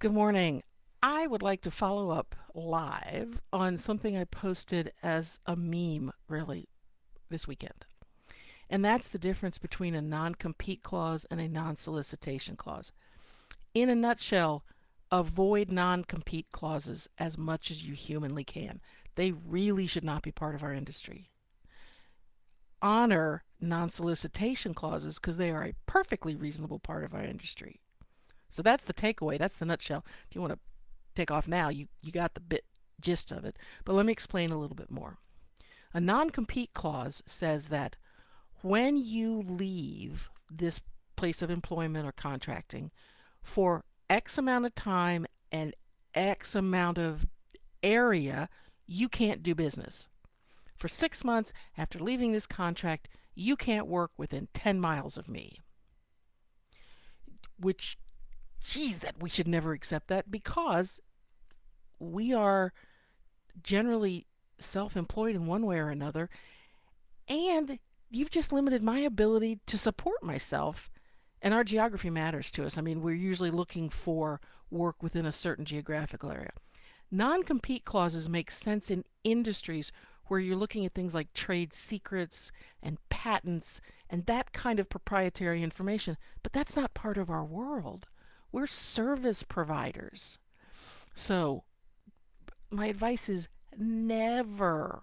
Good morning. I would like to follow up live on something I posted as a meme, really, this weekend. And that's the difference between a non-compete clause and a non-solicitation clause. In a nutshell, avoid non-compete clauses as much as you humanly can. They really should not be part of our industry. Honor non-solicitation clauses because they are a perfectly reasonable part of our industry. So that's the takeaway. That's the nutshell. If you want to take off now, you got the gist of it. But let me explain a little bit more. A non-compete clause says that when you leave this place of employment or contracting for X amount of time and X amount of area, you can't do business. For 6 months after leaving this contract, you can't work within 10 miles of me. Which, geez, that we should never accept that because we are generally self-employed in one way or another, and you've just limited my ability to support myself. And our geography matters to us. I mean, we're usually looking for work within a certain geographical area. Non-compete clauses make sense in industries where you're looking at things like trade secrets and patents and that kind of proprietary information, but that's not part of our world. We're service providers. So my advice is never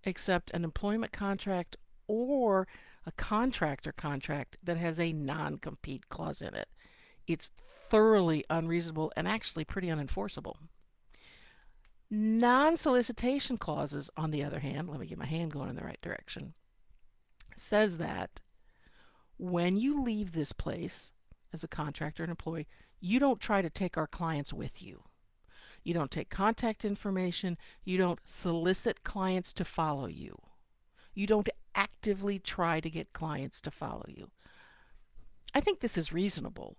accept an employment contract or a contractor contract that has a non-compete clause in it. It's thoroughly unreasonable and actually pretty unenforceable. Non-solicitation clauses, on the other hand, let me get my hand going in the right direction, says that when you leave this place as a contractor and employee, you don't try to take our clients with you. You don't take contact information. You don't solicit clients to follow you. You don't actively try to get clients to follow you. I think this is reasonable.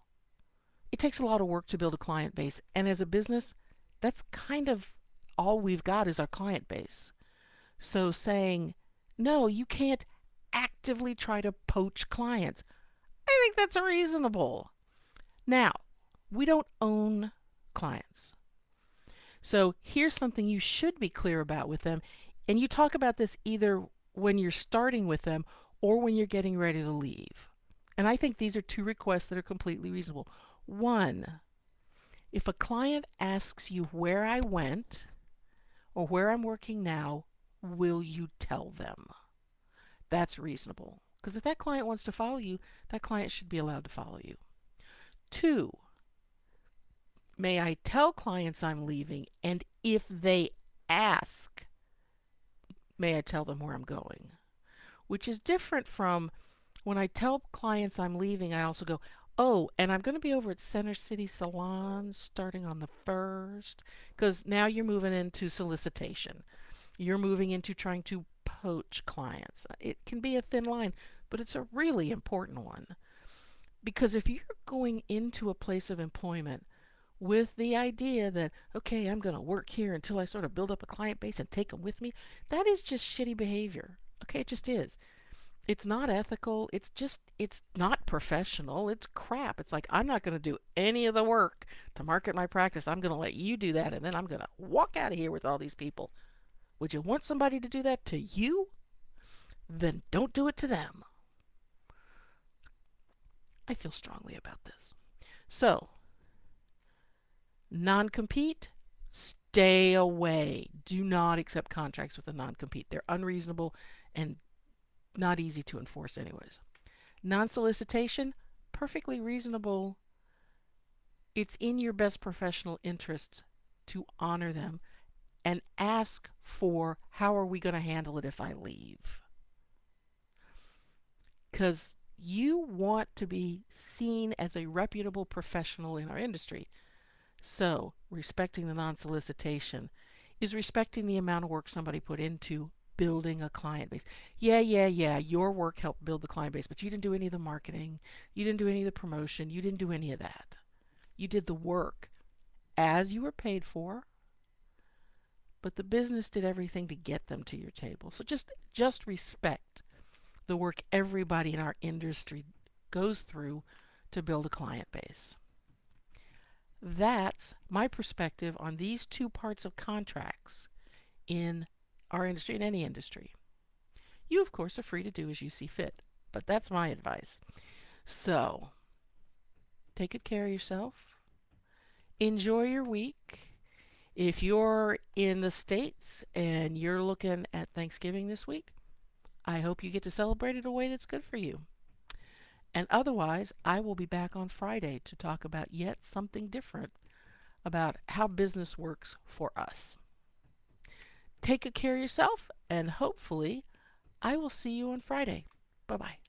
It takes a lot of work to build a client base, and as a business, that's kind of all we've got is our client base. So saying, no, you can't actively try to poach clients, I think that's reasonable. Now, we don't own clients. So here's something you should be clear about with them. And you talk about this either when you're starting with them or when you're getting ready to leave. And I think these are two requests that are completely reasonable. One, if a client asks you where I went or where I'm working now, will you tell them? That's reasonable. Because if that client wants to follow you, that client should be allowed to follow you. Two, may I tell clients I'm leaving? And if they ask, may I tell them where I'm going? Which is different from when I tell clients I'm leaving, I also go, oh, and I'm going to be over at Center City Salon starting on the 1st, because now you're moving into solicitation. You're moving into trying to poach clients. It can be a thin line, but it's a really important one. Because if you're going into a place of employment with the idea that, okay, I'm going to work here until I sort of build up a client base and take them with me, that is just shitty behavior. Okay, it just is. It's not ethical. It's not professional. It's crap. It's like, I'm not going to do any of the work to market my practice. I'm going to let you do that, and then I'm going to walk out of here with all these people. Would you want somebody to do that to you? Then don't do it to them. I feel strongly about this. So, non-compete, stay away. Do not accept contracts with a non-compete. They're unreasonable and not easy to enforce anyways. Non-solicitation, perfectly reasonable. It's in your best professional interests to honor them and ask for, how are we going to handle it if I leave? Because you want to be seen as a reputable professional in our industry. So, respecting the non-solicitation is respecting the amount of work somebody put into building a client base. Yeah, your work helped build the client base, but you didn't do any of the marketing. You didn't do any of the promotion. You didn't do any of that. You did the work as you were paid for, but the business did everything to get them to your table. So just respect the work everybody in our industry goes through to build a client base. That's my perspective on these two parts of contracts in our industry, in any industry. You, of course, are free to do as you see fit, but that's my advice. So, take good care of yourself. Enjoy your week. If you're in the States and you're looking at Thanksgiving this week, I hope you get to celebrate it a way that's good for you. And otherwise, I will be back on Friday to talk about yet something different about how business works for us. Take good care of yourself, and hopefully, I will see you on Friday. Bye bye.